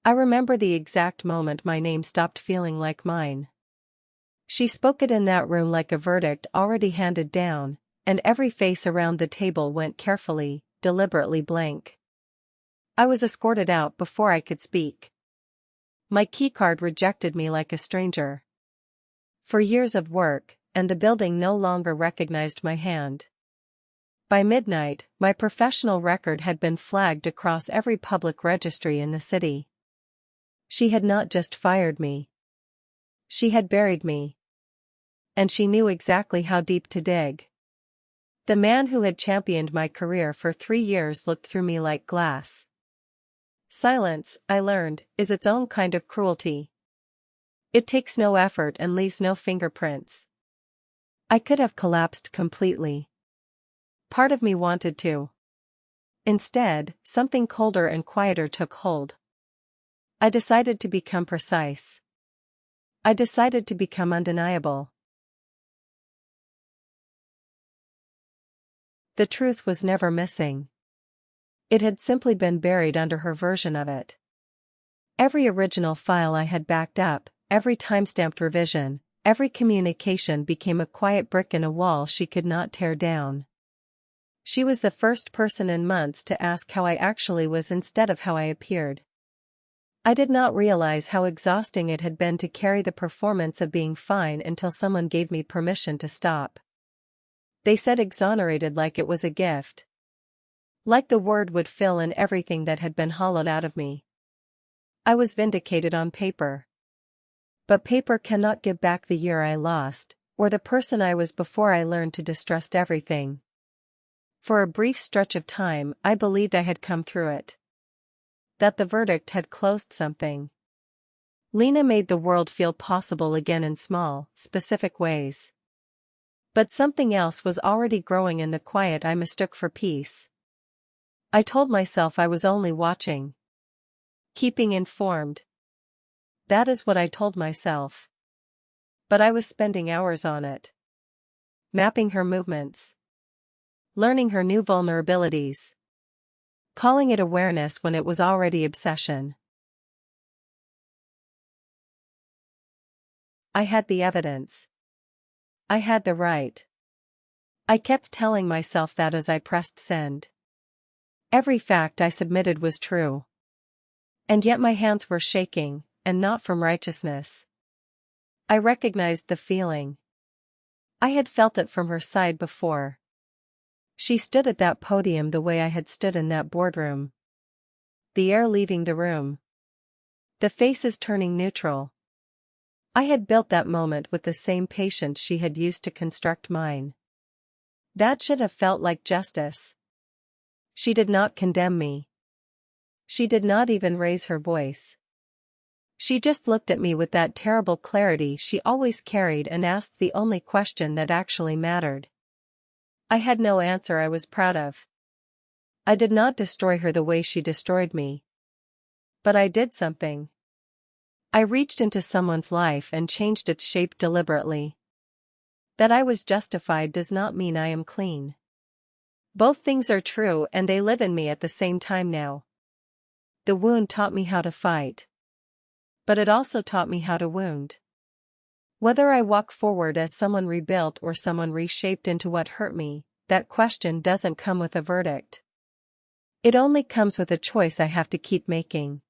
I remember the exact moment my name stopped feeling like mine. She spoke it in that room like a verdict already handed down, and every face around the table went carefully, deliberately blank. I was escorted out before I could speak. My keycard rejected me like a stranger. For years of work, and the building no longer recognized my hand. By midnight, my professional record had been flagged across every public registry in the city. She had not just fired me. She had buried me. And she knew exactly how deep to dig. The man who had championed my career for 3 years looked through me like glass. Silence, I learned, is its own kind of cruelty. It takes no effort and leaves no fingerprints. I could have collapsed completely. Part of me wanted to. Instead, something colder and quieter took hold. I decided to become precise. I decided to become undeniable. The truth was never missing. It had simply been buried under her version of it. Every original file I had backed up, every time-stamped revision, every communication became a quiet brick in a wall she could not tear down. She was the first person in months to ask how I actually was instead of how I appeared. I did not realize how exhausting it had been to carry the performance of being fine until someone gave me permission to stop. They said exonerated like it was a gift. Like the word would fill in everything that had been hollowed out of me. I was vindicated on paper. But paper cannot give back the year I lost, or the person I was before I learned to distrust everything. For a brief stretch of time, I believed I had come through it. That the verdict had closed something. Lena made the world feel possible again in small, specific ways. But something else was already growing in the quiet I mistook for peace. I told myself I was only watching. Keeping informed. That is what I told myself. But I was spending hours on it. Mapping her movements. Learning her new vulnerabilities. Calling it awareness when it was already obsession. I had the evidence. I had the right. I kept telling myself that as I pressed send. Every fact I submitted was true. And yet my hands were shaking, and not from righteousness. I recognized the feeling. I had felt it from her side before. She stood at that podium the way I had stood in that boardroom. The air leaving the room. The faces turning neutral. I had built that moment with the same patience she had used to construct mine. That should have felt like justice. She did not condemn me. She did not even raise her voice. She just looked at me with that terrible clarity she always carried and asked the only question that actually mattered. I had no answer I was proud of. I did not destroy her the way she destroyed me. But I did something. I reached into someone's life and changed its shape deliberately. That I was justified does not mean I am clean. Both things are true and they live in me at the same time now. The wound taught me how to fight. But it also taught me how to wound. Whether I walk forward as someone rebuilt or someone reshaped into what hurt me, that question doesn't come with a verdict. It only comes with a choice I have to keep making.